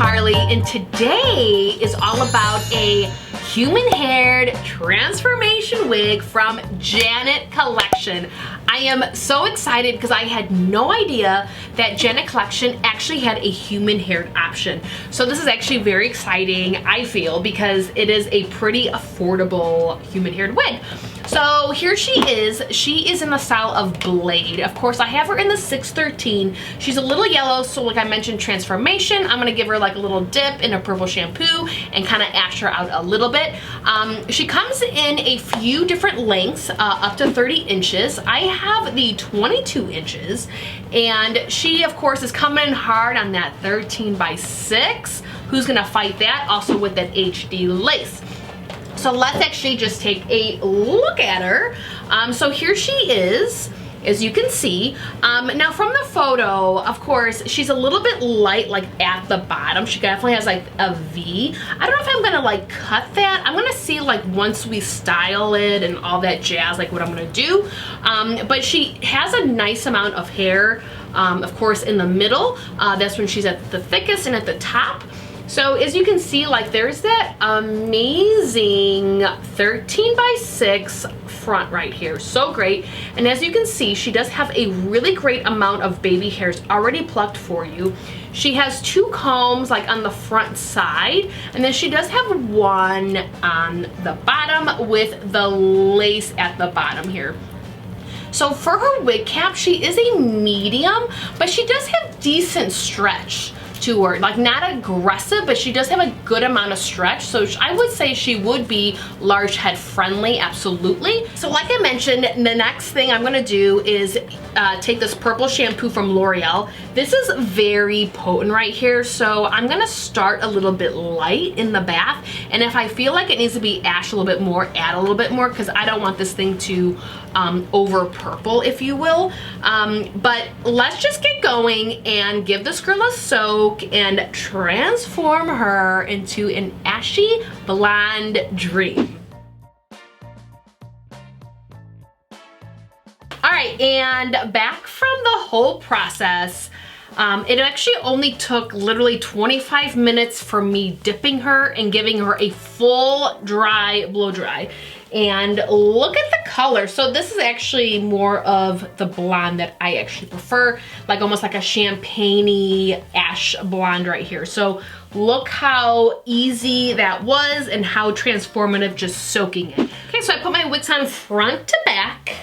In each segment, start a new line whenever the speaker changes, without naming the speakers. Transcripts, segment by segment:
MissCarly, and today is all about a human-haired transformation wig from Janet Collection. I am so excited because I had no idea that Janet Collection actually had a human-haired option. So this is actually very exciting, I feel, because it is a pretty affordable human-haired wig. So here she is. She is in the style of Blade. Of course, I have her in the 613. She's a little yellow, so like I mentioned, transformation. I'm gonna give her like a little dip in a purple shampoo and kind of ash her out a little bit. She comes in a few different lengths, up to 30 inches. I have the 22 inches, and she, of course, is coming in hard on that 13x6. Who's gonna fight that? Also with that HD lace. So let's actually just take a look at her. So here she is, as you can see. Now from the photo, of course, she's a little bit light, like at the bottom. She definitely has like a V. I don't know if I'm gonna like cut that. I'm gonna see like once we style it and all that jazz, like what I'm gonna do. But she has a nice amount of hair, of course, in the middle. That's when she's at the thickest, and at the top. So as you can see, like there's that amazing 13x6 front right here. So great. And as you can see, she does have a really great amount of baby hairs already plucked for you. She has two combs like on the front side, and then she does have one on the bottom with the lace at the bottom here. So for her wig cap, she is a medium, but she does have decent stretch to her, like not aggressive, but she does have a good amount of stretch. So I would say she would be large head friendly, absolutely. So like I mentioned, the next thing I'm gonna do is take this purple shampoo from L'Oreal. This is very potent right here, so I'm gonna start a little bit light in the bath, and if I feel like it needs to be ash a little bit more, add a little bit more, because I don't want this thing to over purple, if you will. But let's just get going and give this girl a soak and transform her into an ashy blonde dream. All right, and back from the whole process. It actually only took literally 25 minutes for me dipping her and giving her a full dry blow dry. And look at the color. So this is actually more of the blonde that I actually prefer, like almost like a champagne-y ash blonde right here. So look how easy that was and how transformative just soaking it. Okay, so I put my wigs on front to back.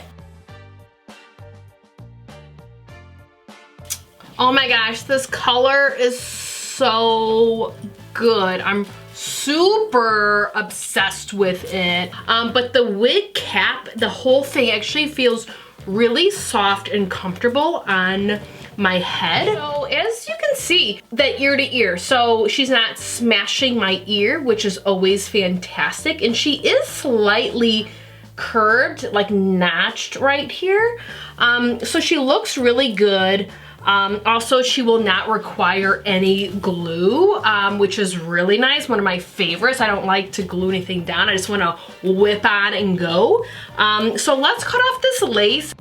Oh my gosh, this color is so good. I'm super obsessed with it. But the wig cap, the whole thing actually feels really soft and comfortable on my head. So as you can see, that ear to ear, so she's not smashing my ear, which is always fantastic. And she is slightly curved, like notched right here. So she looks really good. Also, she will not require any glue, which is really nice. One of my favorites. I don't like to glue anything down. I just want to whip on and go. So let's cut off this lace.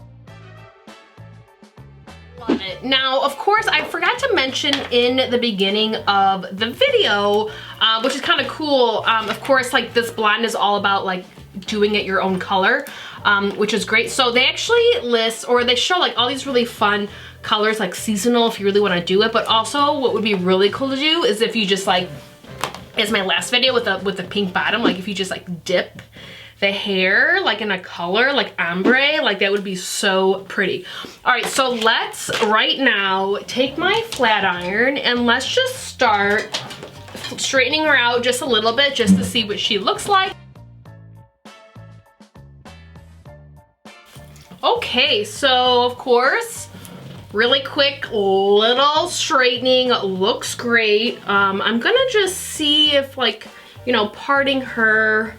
Love it. Now, of course, I forgot to mention in the beginning of the video, which is kind of cool. Of course, like this blonde is all about like doing it your own color, which is great. So they actually list, or they show like all these really fun colors, like seasonal if you really want to do it. But also what would be really cool to do is if you just like, as my last video with the pink bottom, like if you just like dip the hair like in a color like ombre, like that would be so pretty. All right, so let's right now take my flat iron and let's just start straightening her out just a little bit just to see what she looks like. Okay, so of course, really quick little straightening, looks great. I'm gonna just see if like, you know, parting her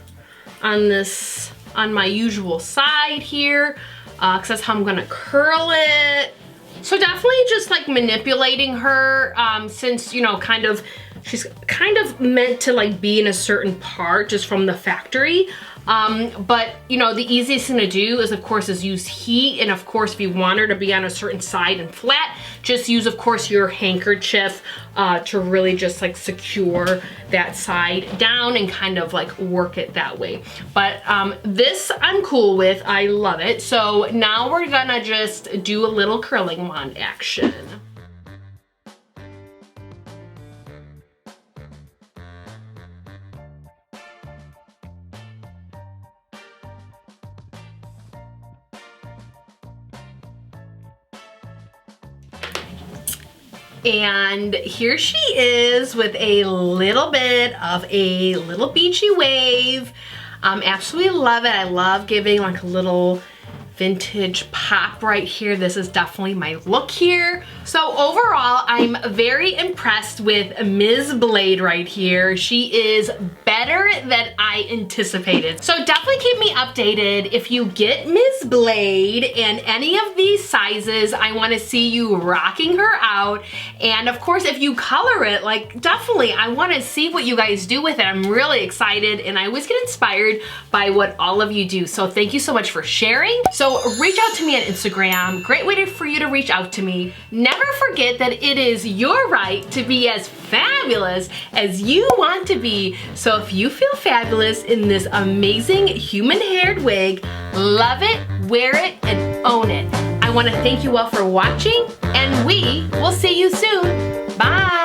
on this, on my usual side here, cause that's how I'm gonna curl it. So definitely just like manipulating her, since, you know, kind of she's kind of meant to like be in a certain part just from the factory. But you know, the easiest thing to do is of course is use heat, and of course if you want her to be on a certain side and flat, just use of course your handkerchief to really just like secure that side down and kind of like work it that way. But this I'm cool with, I love it. So now we're gonna just do a little curling wand action. And here she is with a little bit of a little beachy wave. Absolutely love it. I love giving like a little vintage pop right here. This is definitely my look here. So overall, I'm very impressed with Ms. Blade right here. She is better than I anticipated. So definitely keep me updated if you get Ms. Blade in any of these sizes. I want to see you rocking her out. And of course, if you color it, like definitely, I want to see what you guys do with it. I'm really excited, and I always get inspired by what all of you do. So thank you so much for sharing. So reach out to me on Instagram. Great way for you to reach out to me. Never forget that it is your right to be as fabulous as you want to be. So if you feel fabulous in this amazing human-haired wig, love it, wear it, and own it. I want to thank you all for watching, and we will see you soon. Bye.